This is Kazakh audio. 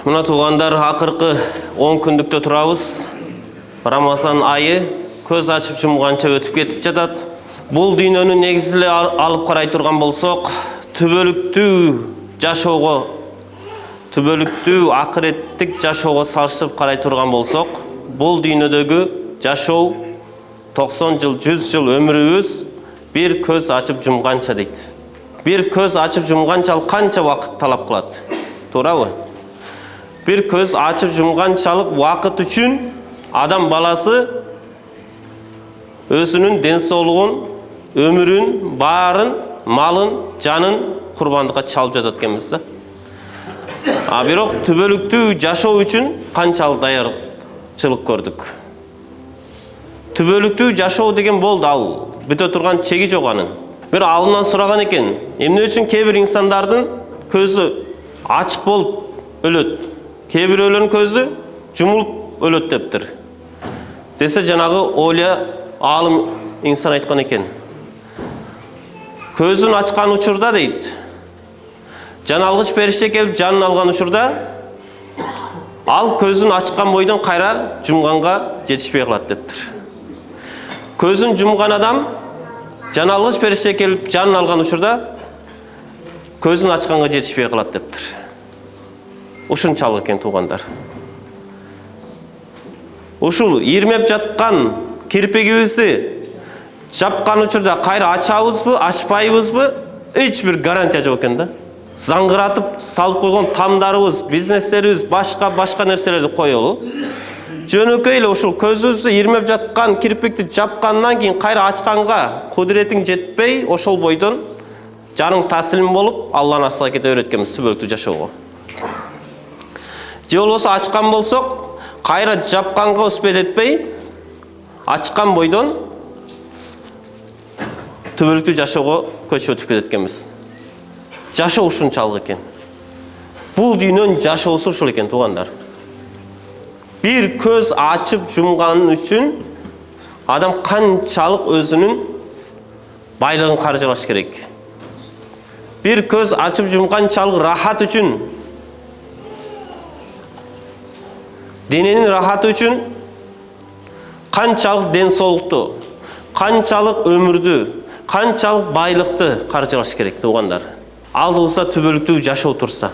Мына туғандар ақырқы 10 күндікті тұрауыз. Рамазан айы көз ашып жұмғанша өтіп кетіп жатады. Бұл дүйнөнү негізілі алып қарай тұрған болсақ, түбөлүктүү жашоого, түбөлүктүү акыреттик жашоого салыштырып қарай тұрған болсақ, бұл дүйнөдөгү жашоо 90 жыл, 100 жыл өмүрүбүз bir көз açıp жұмғанша дейді. Bir көз açıp жұмғанша қанша уақыт талап қылады? Туурабы? Bir көз açıp жұмғаншалық уақыт үшін адам баласы өзінің денсаулығын, өмірін, барын, малын, жанын құрбандыққа чалып жатат экенбиз да. Бирок түбөлүктүү жашоо үчүн канчалык даярчылык көрдүк. Түбөлүктүү жашоо деген болду, ал бүтө турган чеги жок анын. Бир алымдан сураган экен, эмне үчүн кээ бир инсандардын көзү ачык болуп өлөт, кээ бирөөлөрдүн көзү жумулуп өлөт дептир. Десе жанагы Олия алым инсан айткан экен. Көзүн ачкан учурда дейт, жан алгыч периште келип жанын алган учурда, ал көзүн ачкан бойдон кайра жумганга жетишпей калат дептир. Көзүн жумган адам жан алгыч периште келип жанын алган учурда көзүн ачканга жетишпей калат дептир. Ушунчалык экен туугандар. Ушул ирмеп жаткан кирпигибизди жапкан учурда кайра ачабызбы, ачпайбызбы, эч бир гарантия жок экен да. Заңгыратып салып койгон тамдарыбыз, бизнестерибиз, башка нерселерди коелу. Жөнөкөй эле ушул көзүбүздү ирмеп жаткан кирпикти жапкандан кийин кайра ачканга кудуретиң жетпей, ошол бойдон жарың таслим болуп, Алланын асыга кете берет экенбиз түбөлүктүү жашоого. Же болбосо ачкан болсок, кайра жапканга успет этпей, ачкан бойдон түбөлүктүү жашоого көчүп өтүп кетет экенбиз. Жашоо ушунчалык экен. Бул дүйнөнүн жашоосу ушул экен туугандар. Bir көз ачып жумган үчүн адам канчалык өзүнүн байлыгын каржылаш керек. Bir көз ачып жумганчалык рахат үчүн, дененин рахаты үчүн канчалык денсаулыкту, канчалык өмүрдү, канчалык байлыкты каржылаш керек туугандар. Алдыбызда түбөлүктүү жашоо турса.